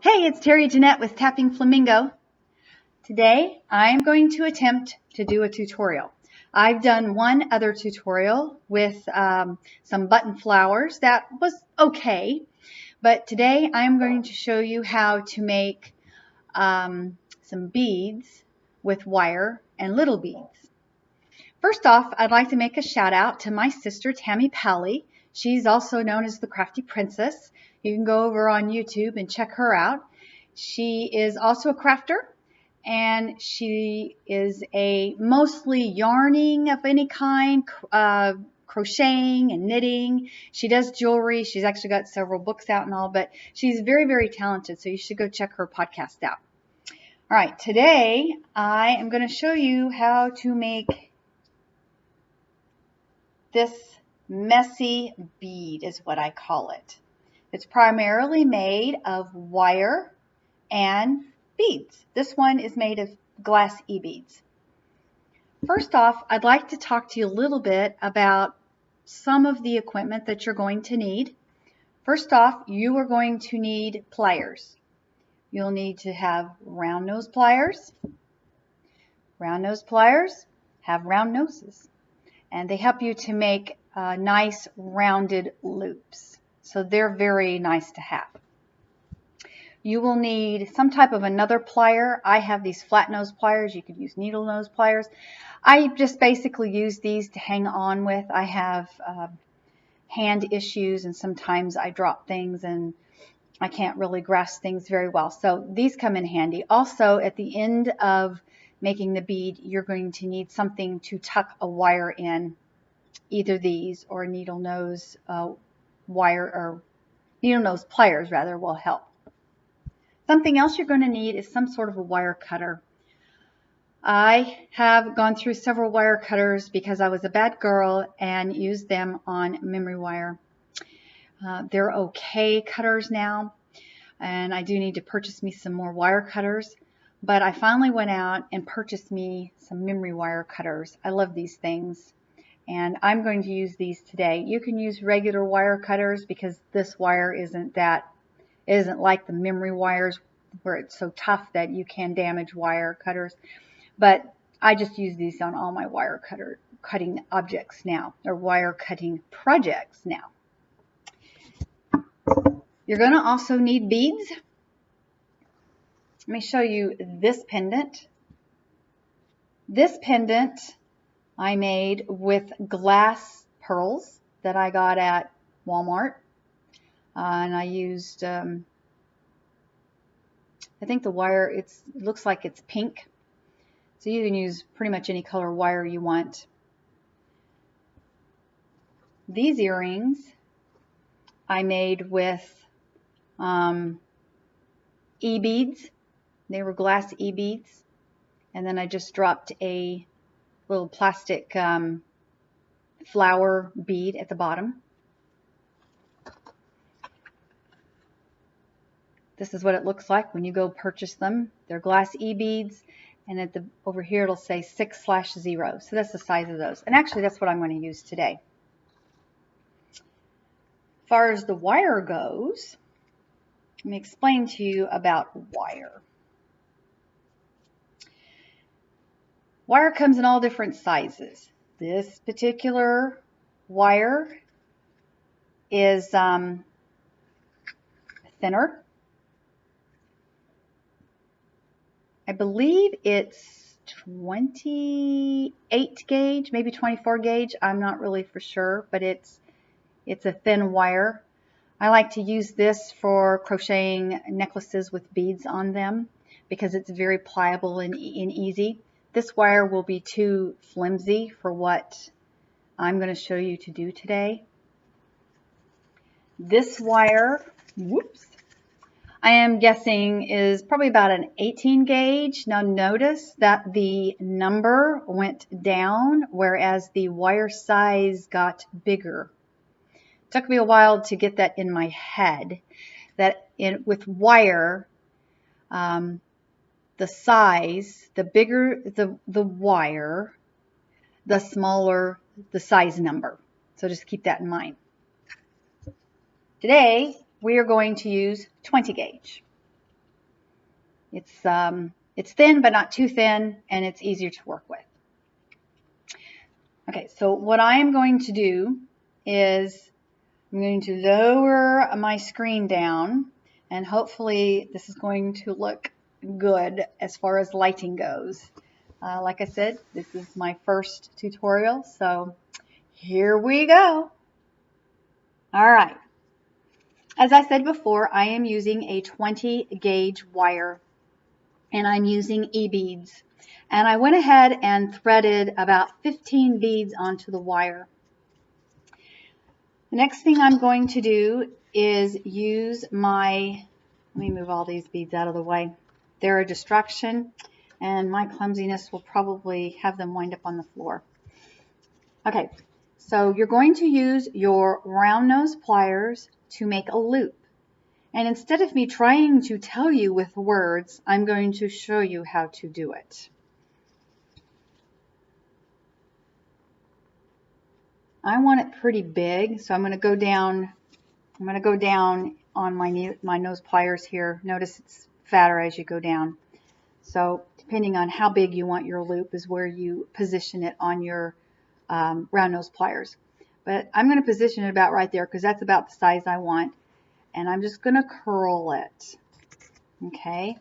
Hey, it's Terry Jeanette with Tapping Flamingo. Today, I'm going to attempt to do a tutorial. I've done one other tutorial with some button flowers that was okay, but today I'm going to show you how to make some beads with wire and little beads. First off, I'd like to make a shout out to my sister Tammy Pally. She's also known as the Crafty Princess. You can go over on YouTube and check her out. She is also a crafter, and she is a mostly yarning of any kind, crocheting and knitting. She does jewelry. She's actually got several books out and all, but she's very, very talented, so you should go check her podcast out. All right, today I am going to show you how to make this messy bead, is what I call it. It's primarily made of wire and beads. This one is made of glass e-beads. First off, I'd like to talk to you a little bit about some of the equipment that you're going to need. First off, you are going to need pliers. You'll need to have round nose pliers. Round nose pliers have round noses, and they help you to make nice rounded loops. So they're very nice to have. You will need some type of another plier. I have these flat nose pliers. You could use needle nose pliers. I just basically use these to hang on with. I have hand issues, and sometimes I drop things and I can't really grasp things very well. So these come in handy. Also, at the end of making the bead, you're going to need something to tuck a wire in. Either these or needle nose wire, or needle nose pliers rather, will help. Something else you're going to need is some sort of a wire cutter. I have gone through several wire cutters because I was a bad girl and used them on memory wire. They're okay cutters now, and I do need to purchase me some more wire cutters, but I finally went out and purchased me some memory wire cutters. I love these things, and I'm going to use these today. You can use regular wire cutters because this wire isn't like the memory wires where it's so tough that you can damage wire cutters. But I just use these on all my wire cutting objects now, or wire cutting projects now. You're going to also need beads. Let me show you this pendant. This pendant I made with glass pearls that I got at Walmart. And I used, I think the wire, it looks like it's pink. So you can use pretty much any color wire you want. These earrings I made with e-beads. They were glass e-beads. And then I just dropped a little plastic flower bead at the bottom. This is what it looks like when you go purchase them. They're glass e-beads, and over here it'll say 6/0. So that's the size of those. And actually that's what I'm going to use today. As far as the wire goes, let me explain to you about wire. Wire comes in all different sizes. This particular wire is thinner. I believe it's 28 gauge, maybe 24 gauge. I'm not really for sure, but it's a thin wire. I like to use this for crocheting necklaces with beads on them because it's very pliable and easy. This wire will be too flimsy for what I'm going to show you to do today. This wire, I am guessing is probably about an 18 gauge. Now notice that the number went down, whereas the wire size got bigger. It took me a while to get that in my head, that with wire, the size, the bigger the wire, the smaller the size number. So just keep that in mind. Today, we are going to use 20 gauge. It's thin, but not too thin, and it's easier to work with. Okay, so what I am going to do is I'm going to lower my screen down, and hopefully this is going to look good as far as lighting goes. Like I said, this is my first tutorial, so here we go. All right. As I said before, I am using a 20 gauge wire, and I'm using e-beads. And I went ahead and threaded about 15 beads onto the wire. The next thing I'm going to do is use let me move all these beads out of the way. They're a distraction, and my clumsiness will probably have them wind up on the floor. Okay, so you're going to use your round nose pliers to make a loop. And instead of me trying to tell you with words, I'm going to show you how to do it. I want it pretty big, so I'm going to go down. I'm going to go down on my nose pliers here. Notice it's fatter as you go down. So depending on how big you want your loop is where you position it on your round nose pliers. But I'm going to position it about right there because that's about the size I want. And I'm just going to curl it. Okay.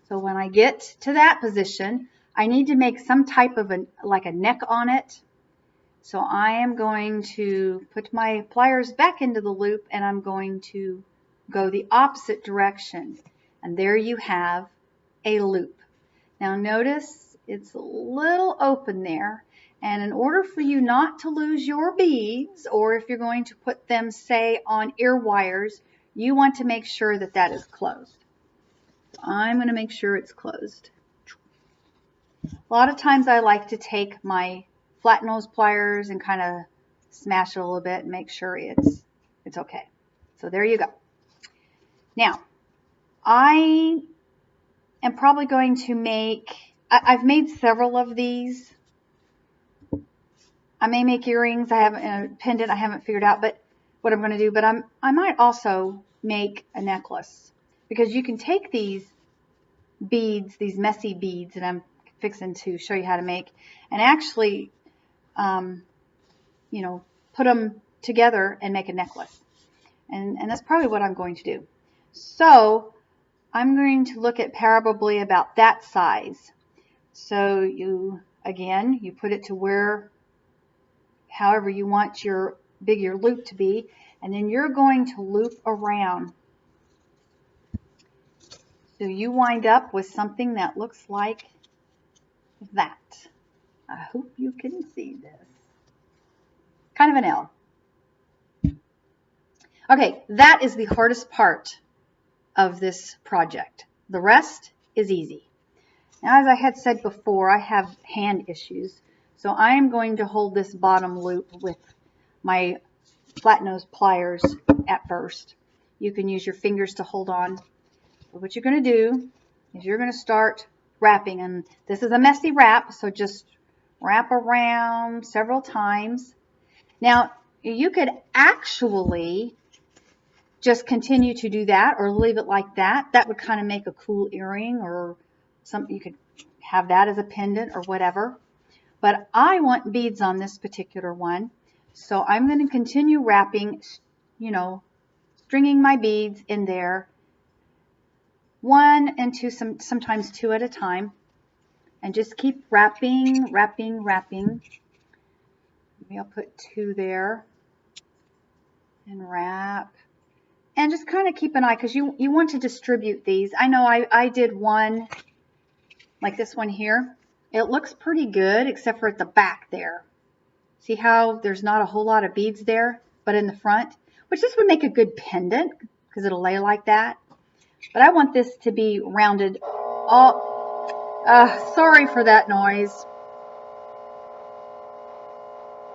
So when I get to that position, I need to make some type of like a neck on it. So I am going to put my pliers back into the loop, and I'm going to go the opposite direction. And there you have a loop. Now notice it's a little open there. And in order for you not to lose your beads, or if you're going to put them, say, on ear wires, you want to make sure that that is closed. I'm going to make sure it's closed. A lot of times I like to take my flat nose pliers and kind of smash it a little bit and make sure it's okay. So there you go. Now, I am probably going to I've made several of these. I may make earrings. I haven't, a pendant I haven't figured out, but what I'm going to do. But I might also make a necklace, because you can take these beads, these messy beads that I'm fixing to show you how to make, and actually, you know, put them together and make a necklace. And that's probably what I'm going to do. So I'm going to look at probably about that size. So you put it to where, however you want your loop to be, and then you're going to loop around. So you wind up with something that looks like that. I hope you can see this. Kind of an L. Okay, that is the hardest part of this project. The rest is easy. Now, as I had said before, I have hand issues, so I am going to hold this bottom loop with my flat nose pliers at first. You can use your fingers to hold on. But what you're going to do is you're going to start wrapping, and this is a messy wrap, so just wrap around several times. Now, you could actually just continue to do that or leave it like that. That would kind of make a cool earring, or something. You could have that as a pendant or whatever. But I want beads on this particular one, so I'm going to continue wrapping, you know, stringing my beads in there, one and two, sometimes two at a time, and just keep wrapping, wrapping, wrapping. Maybe I'll put two there and wrap. And just kind of keep an eye, because you want to distribute these. I know I did one like this one here. It looks pretty good, except for at the back there. See how there's not a whole lot of beads there, but in the front, which this would make a good pendant because it'll lay like that. But I want this to be rounded all. Sorry for that noise.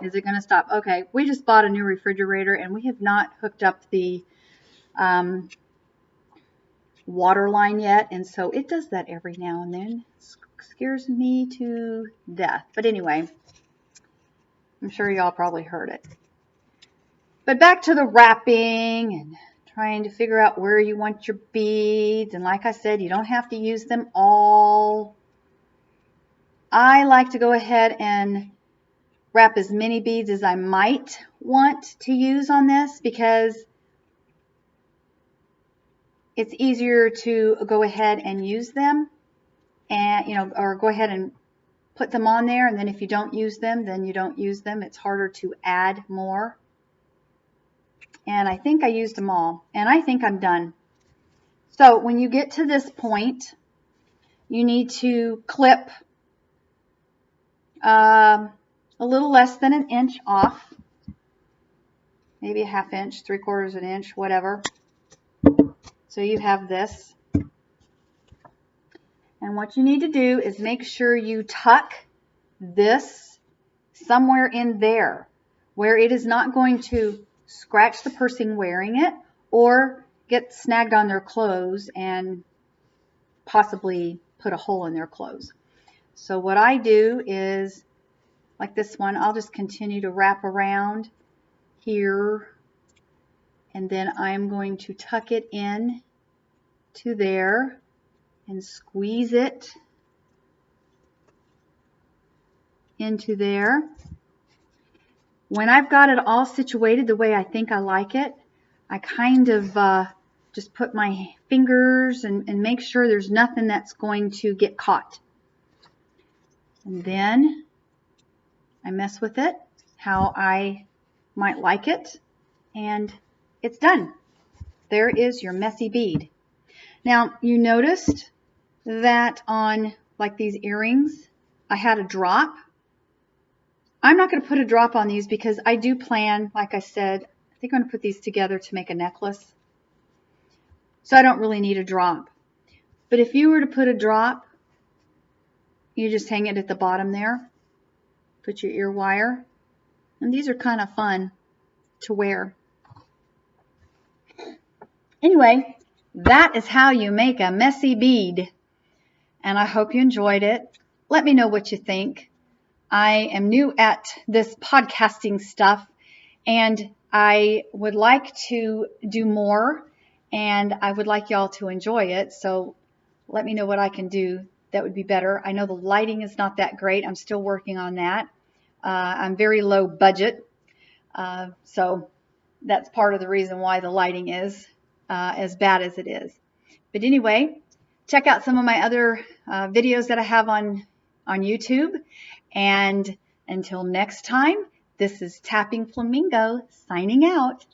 Is it going to stop? Okay, we just bought a new refrigerator, and we have not hooked up the water line yet, and so it does that every now and then. It scares me to death. But anyway, I'm sure y'all probably heard it. But back to the wrapping and trying to figure out where you want your beads. And like I said, you don't have to use them all. I like to go ahead and wrap as many beads as I might want to use on this because it's easier to go ahead and use them and, or go ahead and put them on there. And then if you don't use them, then you don't use them. It's harder to add more. And I think I used them all, and I think I'm done. So when you get to this point, you need to clip a little less than an inch off, maybe a half inch, 3/4 of an inch, whatever. So you have this. And what you need to do is make sure you tuck this somewhere in there where it is not going to scratch the person wearing it or get snagged on their clothes and possibly put a hole in their clothes. So what I do is, like this one, I'll just continue to wrap around here, and then I'm going to tuck it in to there and squeeze it into there. When I've got it all situated the way I think I like it, I kind of just put my fingers and make sure there's nothing that's going to get caught. And then I mess with it how I might like it, and it's done. There is your messy bead. Now, you noticed that on like these earrings, I had a drop. I'm not going to put a drop on these because I do plan, like I said, I think I'm going to put these together to make a necklace. So I don't really need a drop. But if you were to put a drop, you just hang it at the bottom there. Put your ear wire. And these are kind of fun to wear. Anyway, that is how you make a messy bead. And I hope you enjoyed it. Let me know what you think. I am new at this podcasting stuff, and I would like to do more, and I would like y'all to enjoy it. So let me know what I can do that would be better. I know the lighting is not that great. I'm still working on that. I'm very low budget, so that's part of the reason why the lighting is as bad as it is. But anyway, check out some of my other videos that I have on YouTube. And until next time, this is Tapping Flamingo signing out.